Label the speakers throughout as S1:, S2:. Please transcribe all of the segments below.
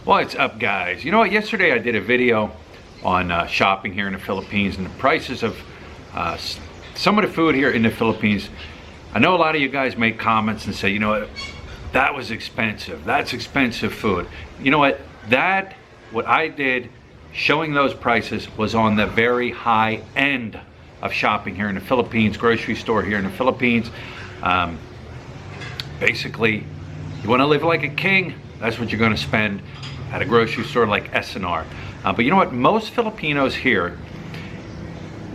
S1: What's up, guys? You know what, yesterday I did a video on shopping here in the Philippines and the prices of some of the food here in the Philippines. I know a lot of you guys make comments and say, you know what, that was expensive, that's expensive food. You know what, what I did showing those prices was on the very high end of shopping here in the Philippines, grocery store here in the Philippines. Basically, you want to live like a king, that's what you're going to spend at a grocery store like S&R. But you know what, most Filipinos here,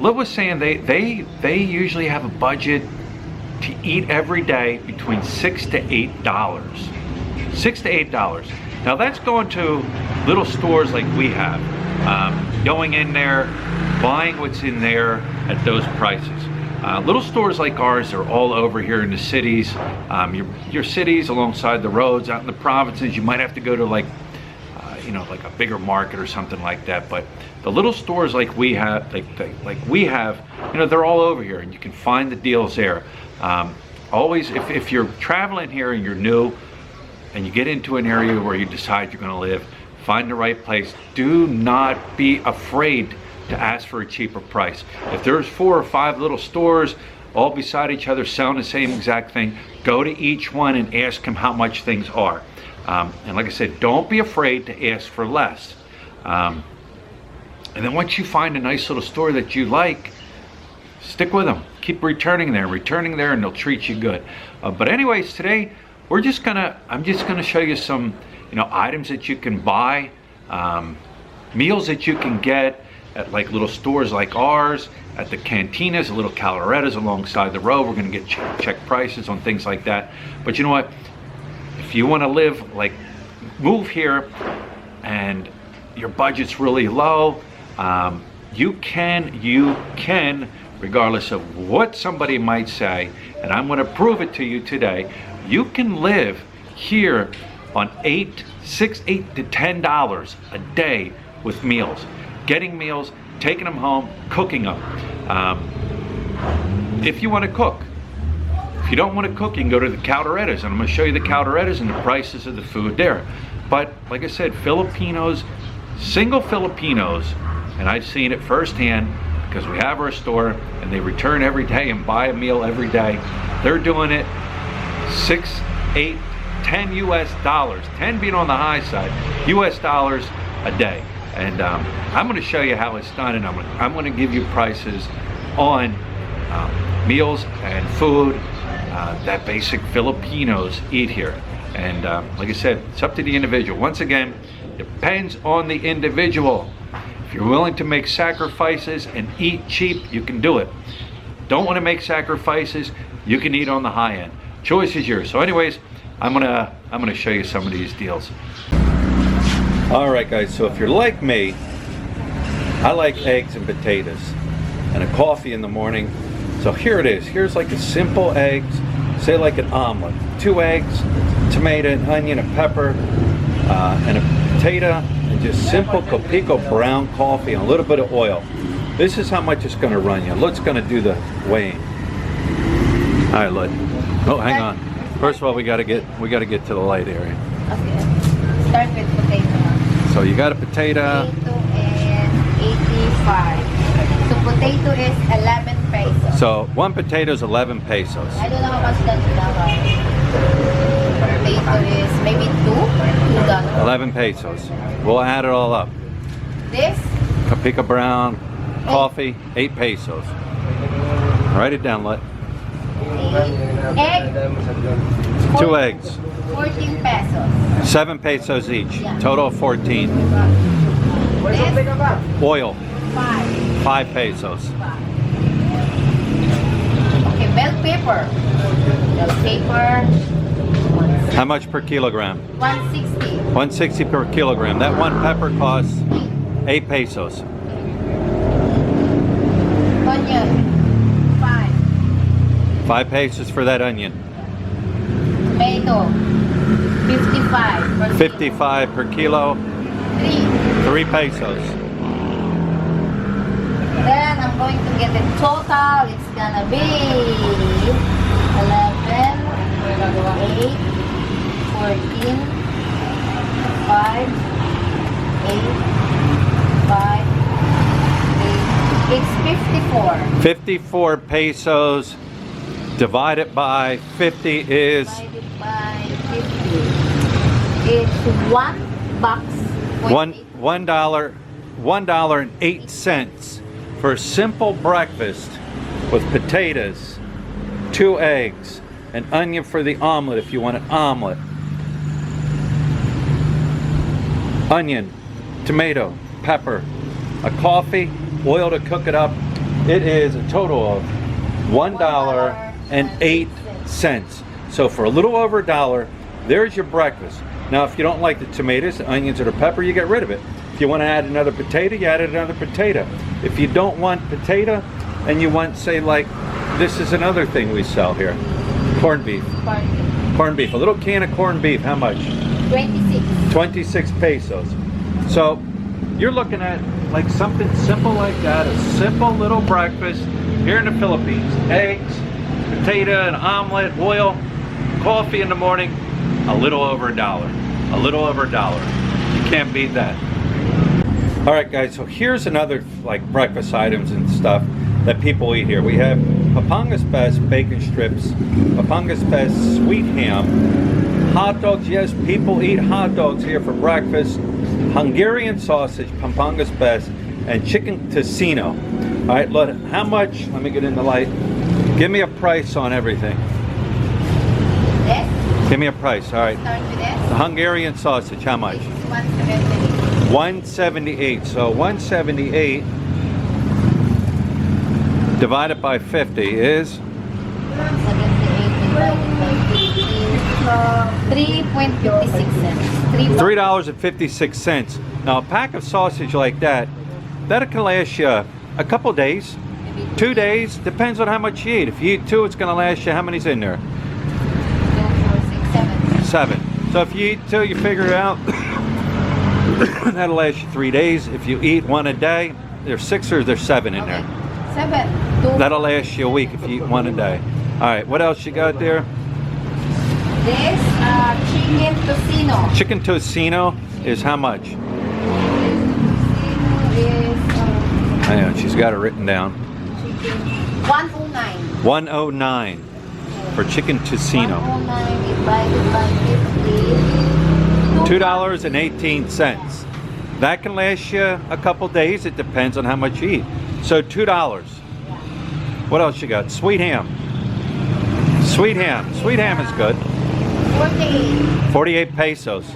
S1: Liv was saying they usually have a budget to eat every day between $6 to $8. $6 to $8. Now that's going to little stores like we have, going in there, buying what's in there at those prices. Little stores like ours are all over here in the cities. Your cities alongside the roads, out in the provinces, you might have to go to like a bigger market or something like that. But the little stores like we have, they're all over here, and you can find the deals there. Always, if you're traveling here and you're new, and you get into an area where you decide you're going to live, find the right place. Do not be afraid to ask for a cheaper price. If there's 4 or 5 little stores all beside each other selling the same exact thing, go to each one and ask them how much things are. And like I said, don't be afraid to ask for less. And then once you find a nice little store that you like, stick with them. Keep returning there, and they'll treat you good. But anyways, today I'm just gonna show you some items that you can buy, meals that you can get at like little stores like ours, at the cantinas, the little calorettas alongside the road. We're gonna get check prices on things like that. But you know what? If you want to live move here and your budget's really low, you can, regardless of what somebody might say, and I'm going to prove it to you today, you can live here on $8 to $10 a day with meals. Getting meals, taking them home, cooking them. If you want to cook. If you don't want to cook, you can go to the calderettas, and I'm going to show you the calderettas and the prices of the food there. But like I said, Filipinos, single Filipinos, and I've seen it firsthand because we have our store and they return every day and buy a meal every day. They're doing it $6, $8, $10 US, 10 being on the high side, US dollars a day. And I'm going to show you how it's done, and I'm going to give you prices on meals and food that basic Filipinos eat here. And like I said, it's up to the individual. Once again, depends on the individual. If you're willing to make sacrifices and eat cheap, you can do it. Don't want to make sacrifices, you can eat on the high end. Choice is yours. So anyways, I'm gonna show you some of these deals. All right, guys, so if you're like me, I like eggs and potatoes and a coffee in the morning. So here it is. Here's like a simple eggs, say like an omelet. 2 eggs, tomato, an onion, a pepper, and a potato, and just simple Copico brown coffee and a little bit of oil. This is how much it's going to run you. Lut's going to do the weighing. All right, Lut. Oh, hang on. First of all, we got to get to the light area.
S2: Okay. Start with potato.
S1: So you got a potato.
S2: Potato is 85. So potato is 11 pesos.
S1: So 1 potato is 11 pesos.
S2: I don't know how much that potato is. Maybe $2.
S1: 11 pesos. We'll add it all up.
S2: This?
S1: Copico brown coffee, 8 pesos. Write it down, Lut.
S2: 8 egg.
S1: 2 eggs.
S2: 14 pesos.
S1: 7 pesos each.
S2: Yeah.
S1: Total of 14.
S2: This?
S1: Oil.
S2: 5.
S1: 5 pesos.
S2: Okay, bell pepper. Bell pepper.
S1: How much per kilogram?
S2: 160.
S1: 160 per kilogram. That 1 pepper costs 8 pesos.
S2: Onion. 5.
S1: 5 pesos for that onion.
S2: Tomato. 55.
S1: 55 per kilo. 3 pesos.
S2: Then I'm going to get the total. It's gonna be 11, 8, 14, 5, 5, 8. It's 54.
S1: 54 pesos divided by 50 is
S2: Divided by 50. It's 1 box.
S1: $1.08 for a simple breakfast with potatoes, 2 eggs, an onion for the omelet if you want an omelet, onion, tomato, pepper, a coffee, oil to cook it up. It is a total of $1.08. So for a little over $1, there's your breakfast. Now if you don't like the tomatoes, the onions, or the pepper, you get rid of it. If you want to add another potato, you add another potato. If you don't want potato and you want, say, like, this is another thing we sell here, corned beef. Corned beef. A little can of corned beef, how much?
S2: 26.
S1: 26 pesos. So you're looking at like something simple like that, a simple little breakfast here in the Philippines. Eggs, potato, an omelet, oil, coffee in the morning, a little over $1. A little over $1. You can't beat that. All right, guys, so here's another like breakfast items and stuff that people eat here. We have Pampanga's Best bacon strips, Pampanga's Best sweet ham, hot dogs. Yes, people eat hot dogs here for breakfast. Hungarian sausage, Pampanga's Best, and chicken tocino. All right, look, how much? Let me get in the light. Give me a price on everything.
S2: This?
S1: Give me a price. All right.
S2: Start with this.
S1: The Hungarian sausage, how much?
S2: This is 178.
S1: 178. So 178 divided by 50 is
S2: 3.56
S1: $3.56. Now a pack of sausage like that can last you a couple days, 2 days, depends on how much you eat. If you eat 2, it's going to last you, how many's in there?
S2: 2, 4, 6, 7.
S1: 7. So if you eat 2, you figure it out. That'll last you 3 days. If you eat 1 a day, there's 6 or there's 7 in there.
S2: 7. 2.
S1: That'll last you a week if you eat 1 a day. All right, what else you got there?
S2: This chicken tocino.
S1: Chicken tocino is how much?
S2: Is
S1: Hang on, she's got it written down.
S2: 109.
S1: 109 for chicken tocino.
S2: 109 divided by 50.
S1: $2.18. That can last you a couple days. It depends on how much you eat. So $2. What else you got? Sweet ham. Sweet ham. Sweet ham is good.
S2: 48.
S1: 48 pesos.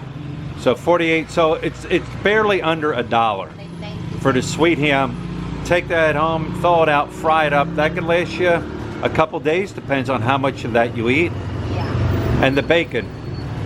S1: So 48. So it's barely under $1 for the sweet ham. Take that home, thaw it out, fry it up. That can last you a couple days. Depends on how much of that you eat.
S2: Yeah.
S1: And the bacon.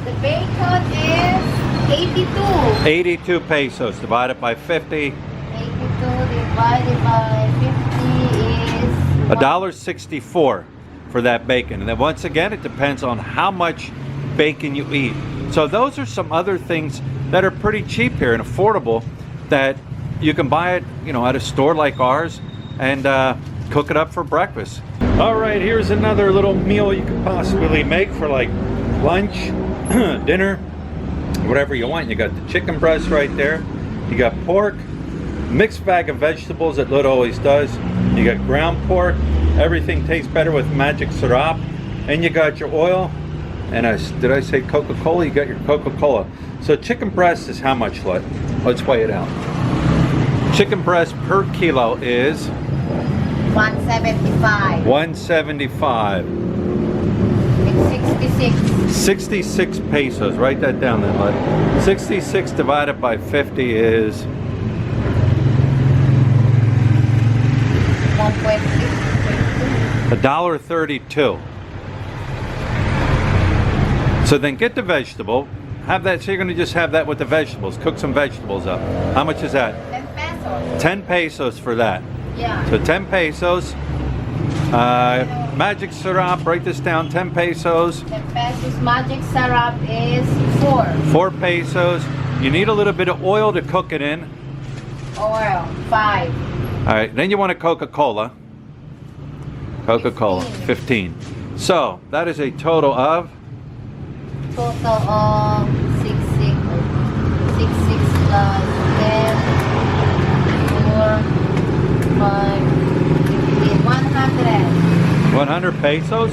S2: The bacon is 82.
S1: 82 pesos divided by 50.
S2: 82 divided by 50 is
S1: $1.64 for that bacon. And then once again, it depends on how much bacon you eat. So those are some other things that are pretty cheap here and affordable that you can buy it, you know, at a store like ours and cook it up for breakfast. All right, here's another little meal you could possibly make for like lunch, dinner, whatever you want. You got the chicken breast right there. You got pork, mixed bag of vegetables that Lud always does. You got ground pork. Everything tastes better with magic syrup. And you got your oil. And did I say Coca-Cola? You got your Coca-Cola. So chicken breast is how much, Lud? Let's weigh it out. Chicken breast per kilo is
S2: 175.
S1: 175.
S2: It's 66.
S1: 66 pesos. Write that down then, Lud. 66 divided by 50 is
S2: 1.6.
S1: $1.32. So then get the vegetable. Have that. So you're going to just have that with the vegetables. Cook some vegetables up. How much is that?
S2: 10 pesos.
S1: 10 pesos for that.
S2: Yeah.
S1: So 10 pesos. Magic syrup. Write this down. 10 pesos.
S2: 10 pesos. Magic syrup is 4.
S1: 4 pesos. You need a little bit of oil to cook it in.
S2: Oil 5.
S1: All right. Then you want a Coca-Cola. Coca-Cola. 15. So that is a total of
S2: Total of 66 plus 10
S1: pesos?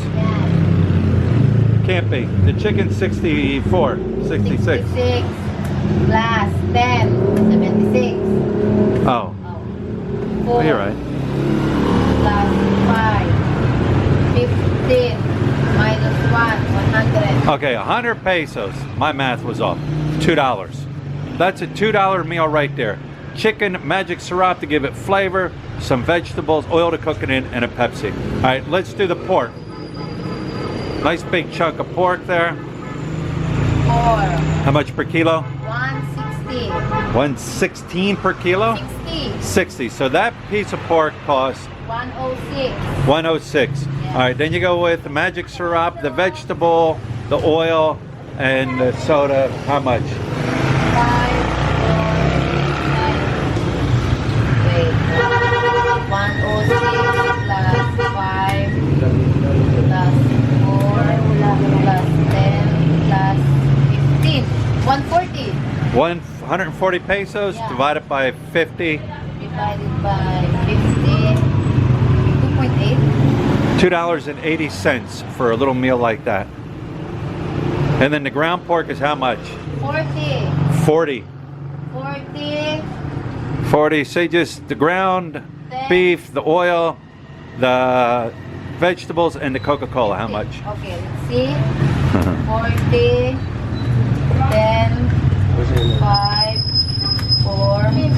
S1: Can't be. The chicken's 64, 66.
S2: 66 plus 10, 76.
S1: Oh,
S2: Four
S1: you're right.
S2: plus 5, 15 minus 1, 100.
S1: Okay, 100 pesos. My math was off. $2. That's a $2 meal right there. Chicken, magic syrup to give it flavor, some vegetables, oil to cook it in, and a Pepsi. All right, let's do the pork. Nice big chunk of pork there.
S2: 4,
S1: How much per kilo?
S2: 160.
S1: 116 per kilo?
S2: 60.
S1: 60. So that piece of pork costs
S2: 106.
S1: 106. All right, then you go with the magic syrup, the vegetable, the oil, and the soda. How much?
S2: 5, 4, 9. Wait. 106 plus 5 plus 4 plus 10 plus 15. 140.
S1: 140 pesos
S2: Yeah.
S1: divided by 50.
S2: Divided by 50. 2.8.
S1: $2.80 for a little meal like that. And then the ground pork is how much?
S2: 40.
S1: 40.
S2: 40.
S1: 40. Say just the ground beef, the oil, the vegetables, and the Coca-Cola. How much?
S2: Okay, let's see. 40. 10. 5. 4. 15.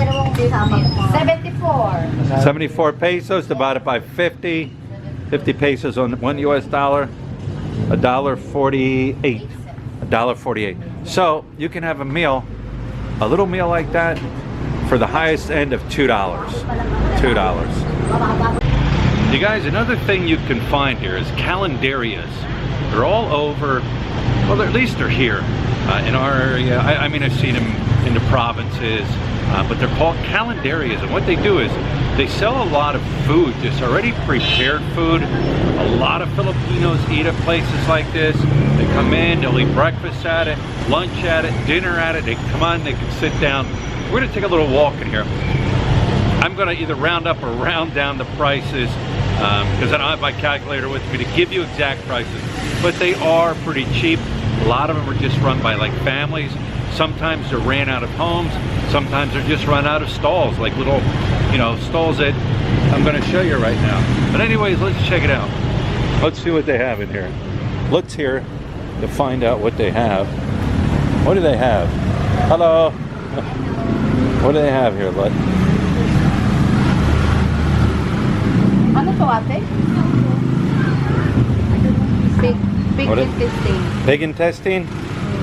S2: 74.
S1: 74 pesos divided by 50. 50 pesos on $1 US. $1.48. $1.48. So you can have a meal, a little meal like that, for the highest end of $2. $2. You guys, another thing you can find here is calendarias. They're all over. Well, at least they're here in our area. I mean, I've seen them in the provinces, but they're called calendarias, and what they do is they sell a lot of food, just already prepared food. A lot of Filipinos eat at places like this. They come in, they'll eat breakfast at it, lunch at it, dinner at it. They come on, they can sit down. We're gonna take a little walk in here. I'm gonna either round up or round down the prices because I don't have my calculator with me to give you exact prices, but they are pretty cheap. A lot of them are just run by like families. Sometimes they're ran out of homes. Sometimes they're just run out of stalls, like little, you know, stalls that I'm gonna show you right now. But anyways, let's check it out. Let's see what they have in here. Let's hear to find out what they have. What do they have? Hello. What do they have here, bud?
S2: Ano to, ate? Pig
S1: What is-
S2: intestine.
S1: Pig intestine?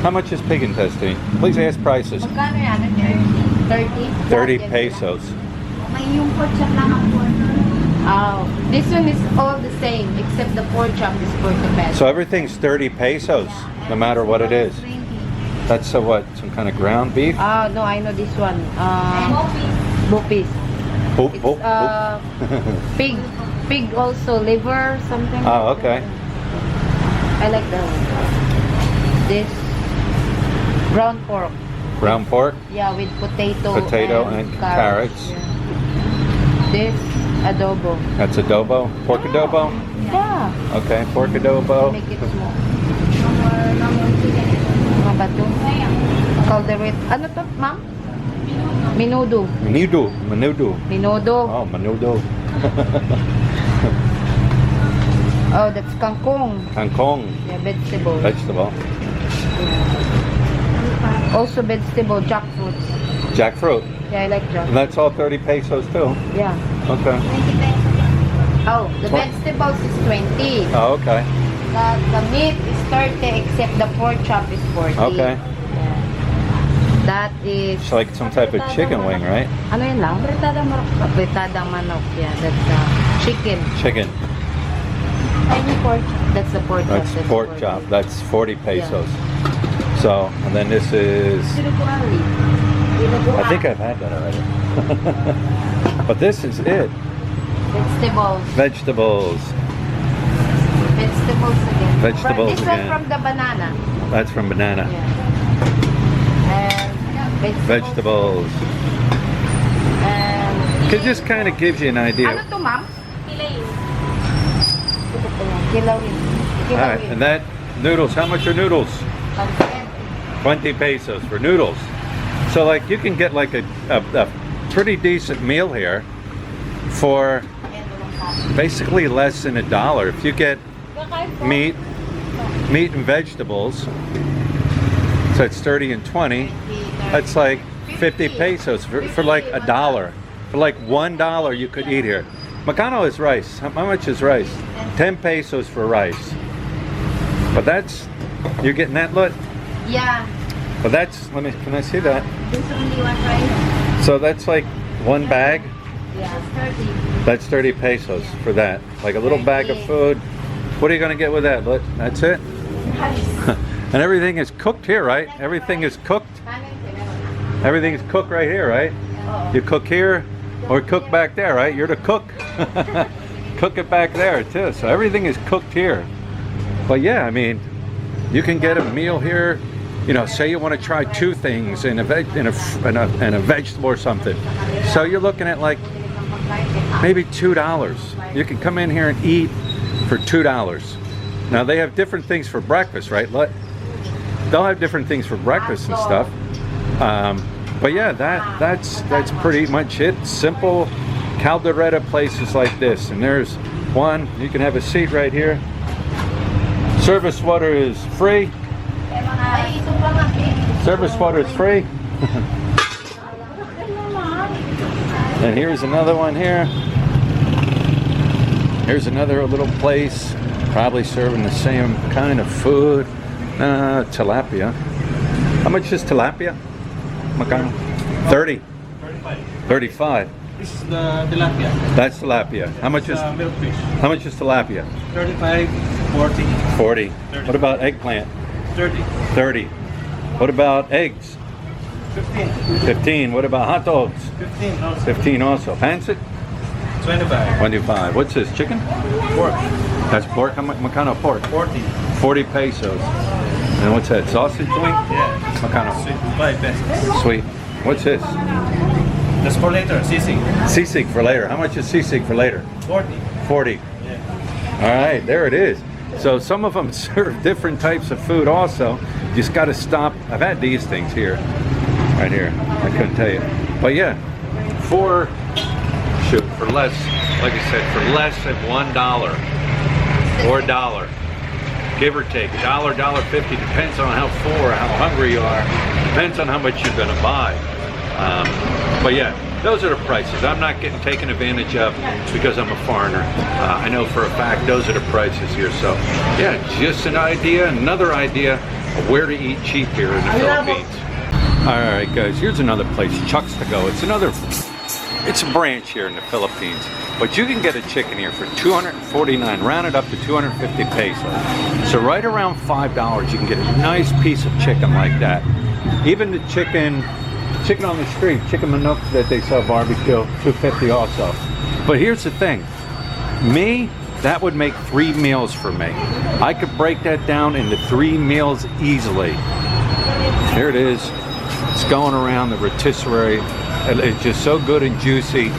S1: How much is pig intestine? Please ask prices.
S2: Magkano yan? 30?
S1: 30 pesos.
S2: May yung pork chop lang ang Oh, this one is all the same except the pork chop is 40 pesos.
S1: So everything's 30 pesos, no matter what it is. That's what, some kind of ground beef?
S2: Ah, no, I know this one. Bopis.
S1: Boop,
S2: It's
S1: boop, boop.
S2: pig also liver something.
S1: Oh, okay.
S2: I like that one. This ground pork.
S1: Ground pork,
S2: Yeah, with potato
S1: and carrots.
S2: Yeah. This adobo.
S1: That's adobo. Pork adobo?
S2: Yeah.
S1: Okay, pork adobo.
S2: Make it small. Mga bato. Calderette. Ano to, ma'am? Menudo.
S1: Menudo. Menudo.
S2: Menudo.
S1: Oh, menudo.
S2: Oh, that's kangkong.
S1: Kangkong.
S2: Yeah, vegetable.
S1: Vegetable.
S2: Also vegetable, jackfruit.
S1: Jackfruit.
S2: Yeah, I like
S1: And
S2: jackfruit.
S1: that's all 30 pesos too.
S2: Yeah.
S1: Okay.
S2: Oh, the vegetables is 20.
S1: Oh, okay.
S2: The meat is 30 except the pork chop is 40.
S1: Okay.
S2: Yeah. That is...
S1: It's like some type of chicken wing, right?
S2: Ano yun lang? Britadang manok. Britadang manok, yeah. That's chicken.
S1: Chicken.
S2: Pork chop. That's the pork chop.
S1: That's pork chop. That's 40 pesos. So, and then this is... I think I've had that already. But this is it.
S2: Vegetables.
S1: Vegetables.
S2: Vegetables again.
S1: Vegetables
S2: This
S1: again.
S2: one from the banana.
S1: That's from banana.
S2: Yeah. And
S1: Vegetables.
S2: And
S1: It just kind of gives you an idea.
S2: ano to, ma'am? Pila yun. Kilawin.
S1: All right, and that noodles, how much are noodles? 20 pesos for noodles. So like you can get like a pretty decent meal here for basically less than $1. If you get meat and vegetables, so it's 30 and 20, that's like 50 pesos for like $1. For like $1 you could eat here. Magkano is rice? How much is rice? 10 pesos for rice. But that's, you're getting that, look?
S2: Yeah.
S1: But that's, can I see that?
S2: There's only one rice.
S1: So that's like one bag?
S2: Yeah, 30.
S1: That's 30 pesos for that. Like a little bag of food. What are you gonna get with that? Look, that's it? And everything is cooked here, right? Everything is cooked? Everything is cooked right here, right? You cook here or cook back there, right? You're the cook. Cook it back there too. So everything is cooked here. But yeah, I mean, you can get a meal here. You know, say you want to try two things and a vegetable or something. So you're looking at like maybe $2. You can come in here and eat for $2. Now they have different things for breakfast, right? They'll have different things for breakfast and stuff. But yeah, that's pretty much it. Simple caldereta places like this. And there's one, you can have a seat right here. Service water is free. Service water is free. And here's another one here. Here's another little place, probably serving the same kind of food. Tilapia. How much is tilapia? Magkano? 30. 35.
S3: This is the tilapia.
S1: That's tilapia. How much is
S3: milkfish?
S1: How much is tilapia?
S3: 35, 40,
S1: 40.
S3: 30.
S1: What about eggplant?
S3: 30,
S1: 30. What about eggs?
S3: 15,
S1: 15. What about hot dogs?
S3: 15 also.
S1: 15 also. Pancit?
S3: 25.
S1: 25. What's this? Chicken?
S3: Pork.
S1: That's pork. How much? What kind of pork?
S3: 40.
S1: 40 pesos. And what's that? Sausage joint?
S3: Yeah.
S1: What kind of?
S3: Sweet. 5 pesos.
S1: Sweet. What's this?
S3: That's for later. Sisig.
S1: Sisig for later. How much is sisig for later?
S3: 40.
S1: 40.
S3: Yeah.
S1: All right, there it is. So some of them serve different types of food also. You just got to stop. I've had these things here, right here. I couldn't tell you. But yeah, for less, like I said, for less than $1 or $1, give or take, $1, $1.50, depends on how full or how hungry you are. Depends on how much you're gonna buy. But yeah, those are the prices. I'm not getting taken advantage of because I'm a foreigner. I know for a fact those are the prices here. So yeah, just an idea, another idea of where to eat cheap here in the Philippines. All right, guys, here's another place, Chuck's to Go. It's a branch here in the Philippines, but you can get a chicken here for $249, rounded up to 250 pesos. So right around $5, you can get a nice piece of chicken like that. Even the chicken on the street, chicken manok that they sell barbecue, $2.50 also. But here's the thing, that would make 3 meals for me. I could break that down into 3 meals easily. Here it is. It's going around the rotisserie. It's just so good and juicy.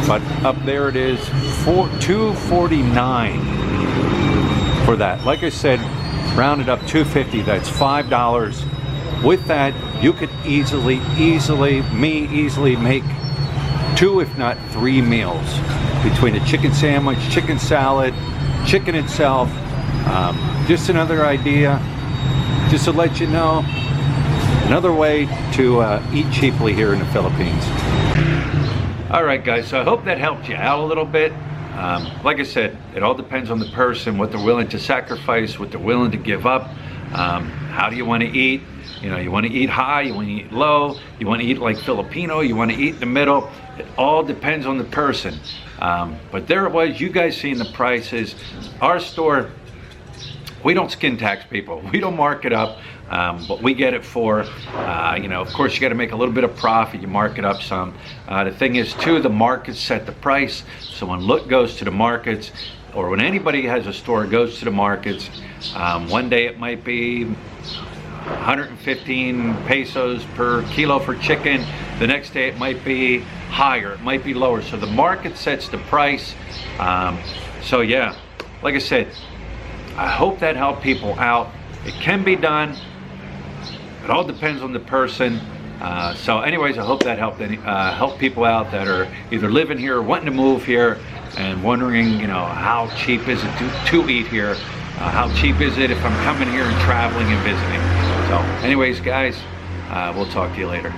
S1: But up there it is, $2.49 for that. Like I said, rounded up $2.50. That's $5. With that, you could easily make 2, if not 3 meals between a chicken sandwich, chicken salad, chicken itself. Just another idea, just to let you know, another way to eat cheaply here in the Philippines. All right, guys, so I hope that helped you out a little bit. Like I said, it all depends on the person, what they're willing to sacrifice, what they're willing to give up. How do you want to eat? You know, you want to eat high, you want to eat low, you want to eat like Filipino, you want to eat in the middle. It all depends on the person. But there it was, you guys seeing the prices. Our store, we don't skin tax people. We don't mark it up, but we get it for, you know, of course you got to make a little bit of profit, you mark it up some. The thing is too, the markets set the price. So when Look goes to the markets, or when anybody has a store goes to the markets, one day it might be 115 pesos per kilo for chicken. The next day it might be higher, it might be lower. So the market sets the price. So yeah, like I said, I hope that helped people out. It can be done. It all depends on the person. So anyways, I hope that helped people out that are either living here or wanting to move here and wondering, how cheap is it to eat here? How cheap is it if I'm coming here and traveling and visiting? So anyways, guys, we'll talk to you later.